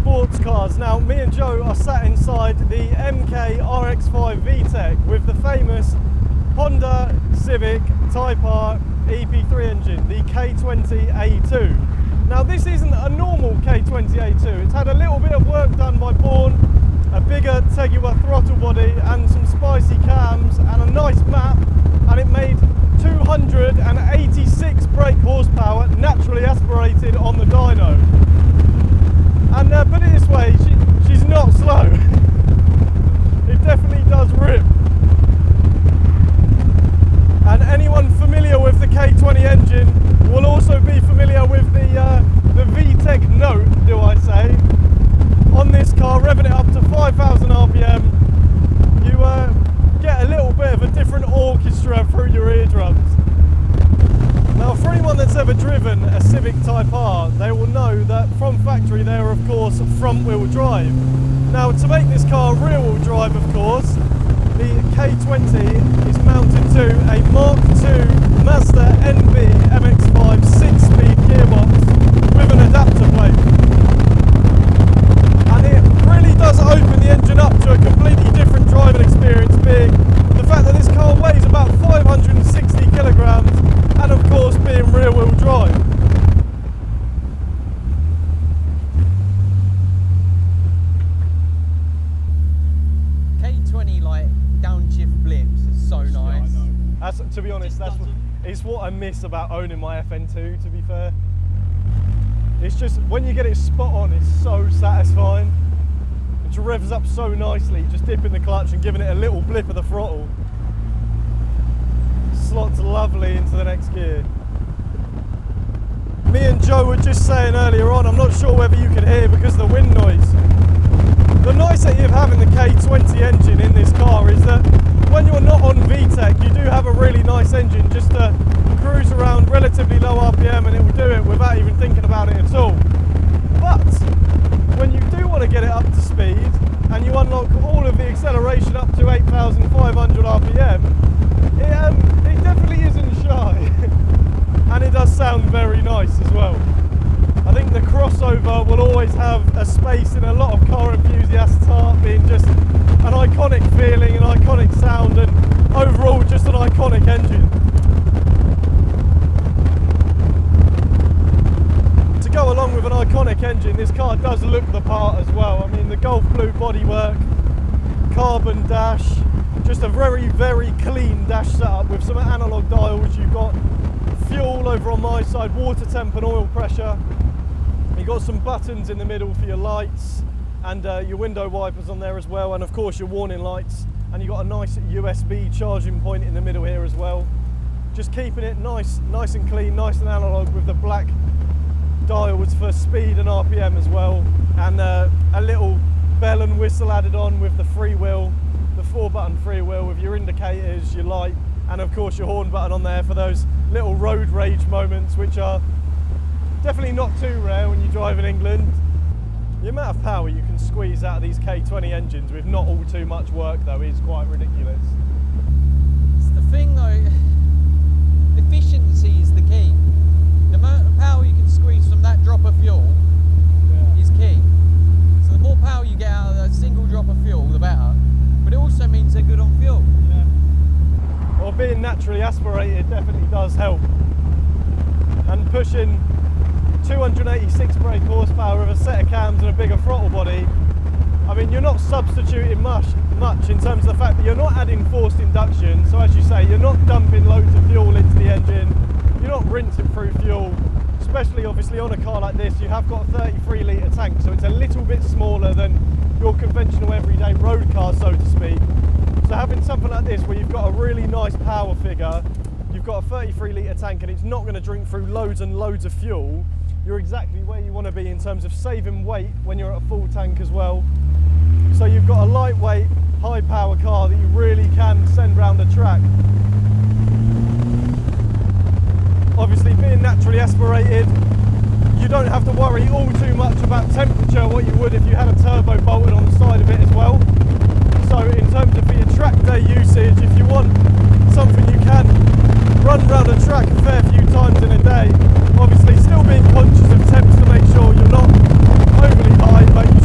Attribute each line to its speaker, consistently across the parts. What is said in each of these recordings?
Speaker 1: Sportscars. Now, me and Joe are sat inside the MK RX5 VTEC with the famous Honda Civic Type R EP3 engine, the K20 A2. Now, this isn't a normal K20 A2. It's had a little bit of work done by Bourne, a bigger Teguar throttle body and some spicy cams and a nice map, and it made 286 brake horsepower naturally aspirated on the dyno. And put it this way, she's not slow. It definitely does rip. And anyone familiar with the K20 engine will also be familiar with the VTEC note, do I say. On this car, revving it up to 5,000 RPM, you get a little bit of a different orchestra through your eardrums. Now, for anyone that's ever driven a Civic Type R, they will know that from factory they are of course front wheel drive. Now, to make this car rear wheel drive, of course, the K20 is mounted to a Mark II Mazda NB MX5 6-speed gearbox with an adapter plate. And it really does open the engine up to a completely different driving experience, being the fact that this car weighs about 560 kilograms and of course being rear wheel drive.
Speaker 2: K20 like downshift blips is so nice.
Speaker 1: Yeah, I know. To be honest, it's what I miss about owning my FN2, to be fair. It's just, when you get it spot on, it's so satisfying. It revs up so nicely, just dipping the clutch and giving it a little blip of the throttle. Slots lovely into the next gear. Me and Joe were just saying earlier on, I'm not sure whether you can hear because of the wind noise. The nicety of having the K20 engine in this car is that when you're not on VTEC, you do have a really nice engine just to cruise around relatively low RPM, and it will do it without even thinking about it at all. But when you do want to get it up to speed and you unlock all of the acceleration up to 8,500 RPM, it definitely isn't shy. And it does sound very nice as well. I think the crossover will always have a space in a lot of car enthusiasts' heart, being just an iconic feeling, an iconic sound, and overall just an iconic engine. To go along with an iconic engine, this car does look the part as well. I mean, the Golf Blue bodywork, carbon dash, just a very, very clean dash setup with some analog dials. You've got fuel over on my side, water temp and oil pressure. You've got some buttons in the middle for your lights and your window wipers on there as well, and of course your warning lights, and you've got a nice USB charging point in the middle here as well. Just keeping it nice and clean, nice and analog, with the black dials for speed and RPM as well, and a little bell and whistle added on with the freewheel, the 4-button freewheel with your indicators, your light, and of course your horn button on there for those little road rage moments, which are definitely not too rare when you drive in England. The amount of power you can squeeze out of these K20 engines with not all too much work though is quite ridiculous.
Speaker 2: It's the thing though, efficiency is the key. The amount of power you can squeeze from that drop of fuel is key. So the more power you get out of that single drop of fuel, the better. But it also means they're good on fuel.
Speaker 1: Yeah. Well, being naturally aspirated definitely does help. And pushing 286 brake horsepower with a set of cams and a bigger throttle body, I mean, you're not substituting much in terms of the fact that you're not adding forced induction. So as you say, you're not dumping loads of fuel into the engine, you're not rinsing through fuel, especially obviously on a car like this. You have got a 33 litre tank, so it's a little bit smaller than your conventional everyday road car, so to speak. So having something like this where you've got a really nice power figure, you've got a 33 litre tank and it's not going to drink through loads and loads of fuel, you're exactly where you want to be in terms of saving weight when you're at a full tank as well. So you've got a lightweight, high power car that you really can send around the track. Obviously, being naturally aspirated, you don't have to worry all too much about temperature, what you would if you had a turbo bolted on the side of it as well. So in terms of for your track day usage, if you want something you can run around a track a fair few times in a day, obviously still being conscious of temps to make sure you're not overly high, but you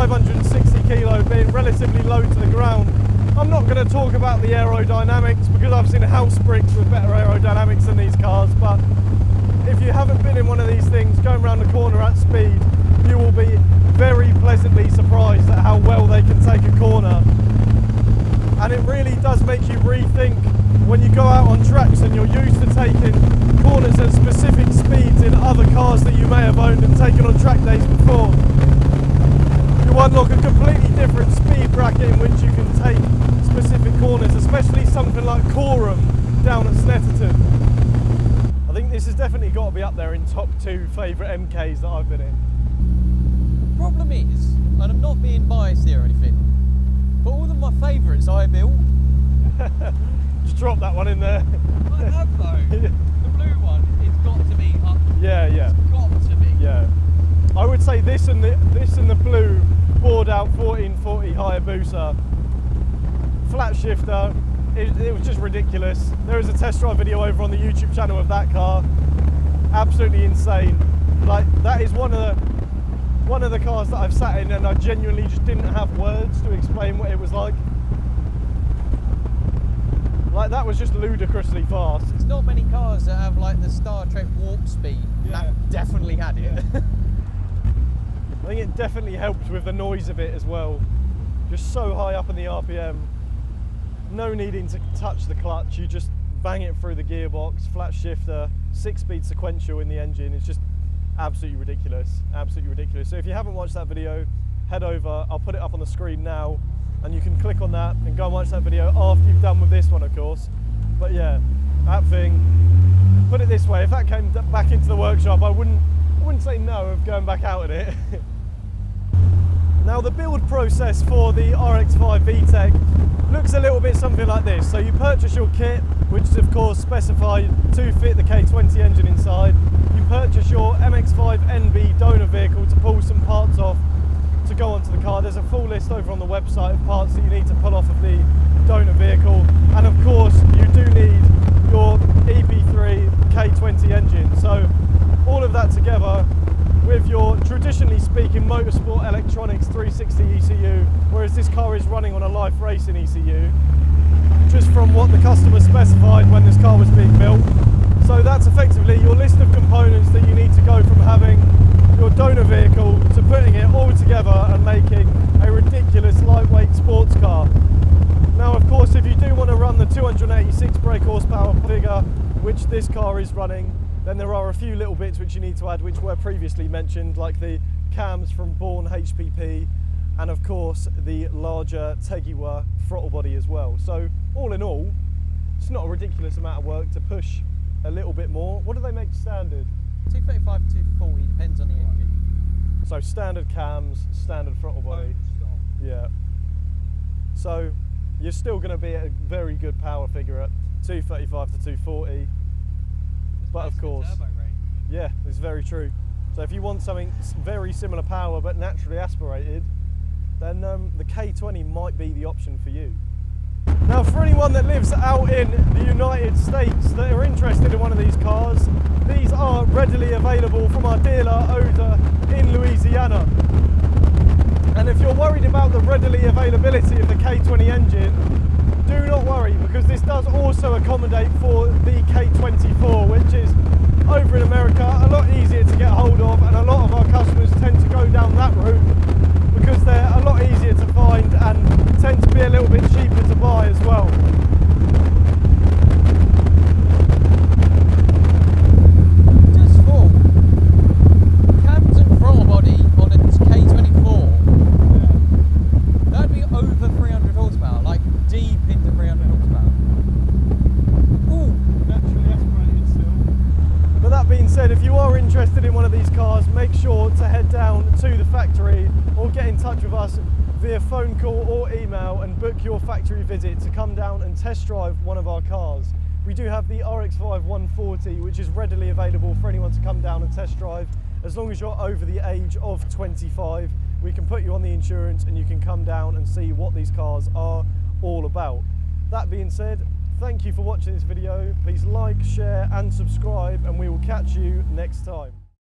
Speaker 1: 560 kilo, being relatively low to the ground. I'm not going to talk about the aerodynamics because I've seen house bricks with better aerodynamics than these cars, but if you haven't been in one of these things going around the corner at speed, you will be very pleasantly surprised at how well they can take a corner. And it really does make you rethink when you go out on tracks and you're used to taking corners at specific speeds in other cars that you may have owned and taken on track days before. You unlock a completely different speed bracket in which you can take specific corners, especially something like Coram down at Snetterton. I think this has definitely got to be up there in top 2 favourite MKs that I've been in.
Speaker 2: Problem is, and I'm not being biased here or anything, but all of my favourites I built.
Speaker 1: Just drop that one in there.
Speaker 2: I have though. The blue one, it's got to be up.
Speaker 1: Yeah.
Speaker 2: It's got to be.
Speaker 1: Yeah. I would say this and the blue bored out 1440 Hayabusa flat shifter. It was just ridiculous. There is a test drive video over on the YouTube channel of that car. Absolutely insane. Like, that is one of the cars that I've sat in and I genuinely just didn't have words to explain what it was like. Like, that was just ludicrously fast.
Speaker 2: There's not many cars that have like the Star Trek warp speed.
Speaker 1: Yeah.
Speaker 2: That definitely had it.
Speaker 1: Yeah. I think it definitely helped with the noise of it as well. Just so high up in the RPM. No needing to touch the clutch, you just bang it through the gearbox, flat shifter, 6-speed sequential in the engine. It's just absolutely ridiculous, absolutely ridiculous. So if you haven't watched that video, head over, I'll put it up on the screen now, and you can click on that and go and watch that video after you've done with this one, of course. But yeah, that thing, put it this way, if that came back into the workshop, I wouldn't say no of going back out in it. Now, the build process for the RX-5 VTEC looks a little bit something like this. So you purchase your kit, which is of course specified to fit the K20 engine inside. You purchase your MX-5 NB donor vehicle to pull some parts off to go onto the car. There's a full list over on the website of parts that you need to pull off of the donor vehicle. And of course, you do need your EP3 K20 engine. So all of that together with your, traditionally speaking, Motorsport Electronics 360 ECU, whereas this car is running on a Life Racing ECU, just from what the customer specified when this car was being built. So that's effectively your list of components that you need to go from having your donor vehicle to putting it all together and making a ridiculous lightweight sports car. Now, of course, if you do want to run the 286 brake horsepower figure, which this car is running, then there are a few little bits which you need to add which were previously mentioned, like the cams from Bourne HPP and of course the larger Tegiwa throttle body as well. So all in all, it's not a ridiculous amount of work to push a little bit more. What do they make standard?
Speaker 2: 235 to 240, depends on the engine.
Speaker 1: So standard cams, standard throttle body. Yeah. So you're still going to be at a very good power figure at 235 to 240. But of course, yeah, it's very true. So if you want something very similar power but naturally aspirated, then the K20 might be the option for you. Now, for anyone that lives out in the United States that are interested in one of these cars, these are readily available from our dealer Oda in Louisiana. And if you're worried about the readily availability of the K20 engine, do not worry, because this does also accommodate for the K24, which is over in America a lot easier to get hold of, and a lot of our customers tend to go down that route because they're a lot easier to find and tend to be a little bit cheaper to buy as well.
Speaker 2: Just for cams and throttle body on a K24, that'd be over 300 horsepower, like deep into 300 horsepower.
Speaker 1: Ooh, naturally aspirated still. But that being said, if you are interested in one of these cars, make sure to head down to the factory or get in touch with us via phone call or email and book your factory visit to come down and test drive one of our cars. We do have the RX-5 140, which is readily available for anyone to come down and test drive. As long as you're over the age of 25, we can put you on the insurance and you can come down and see what these cars are all about. That being said, thank you for watching this video. Please like, share and subscribe, and we will catch you next time.